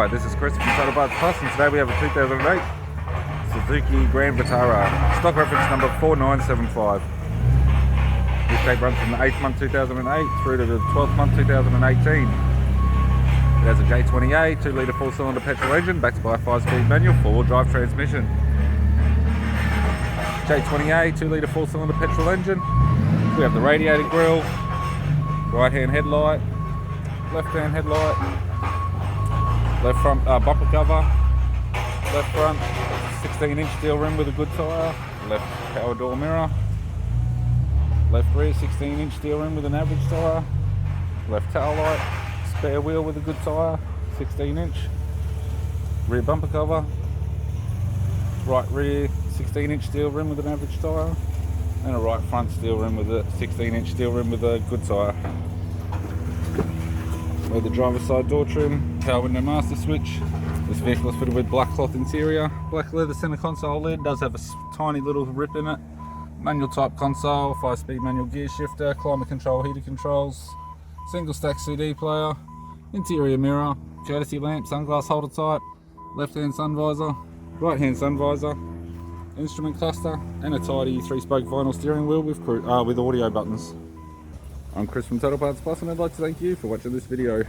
Hi, this is Chris from Total Parts Plus, and today we have a 2008 Suzuki Grand Vitara, stock reference number 4975. This tape runs from the 8th month 2008 through to the 12th month 2018. It has a J28 2-litre 4-cylinder petrol engine backed by a 5-speed manual 4-wheel drive transmission. J28 2-litre 4-cylinder petrol engine. We have the radiator grille, right hand headlight, left hand headlight, left front bumper cover, left front 16-inch steel rim with a good tyre, left power door mirror, left rear 16-inch steel rim with an average tyre, left tail light, spare wheel with a good tyre, 16-inch, rear bumper cover, right rear 16-inch steel rim with an average tyre, and a right front steel rim with a 16-inch steel rim with a good tyre. We have the driver's side door trim, power window master switch. This vehicle is fitted with black cloth interior, black leather center console lid, does have a tiny little rip in it, manual type console, 5-speed manual gear shifter, climate control, heater controls, single stack CD player, interior mirror, courtesy lamp, sunglass holder type, left hand sun visor, right hand sun visor, instrument cluster, and a tidy 3-spoke vinyl steering wheel with audio buttons. I'm Chris from Total Parts Plus, and I'd like to thank you for watching this video.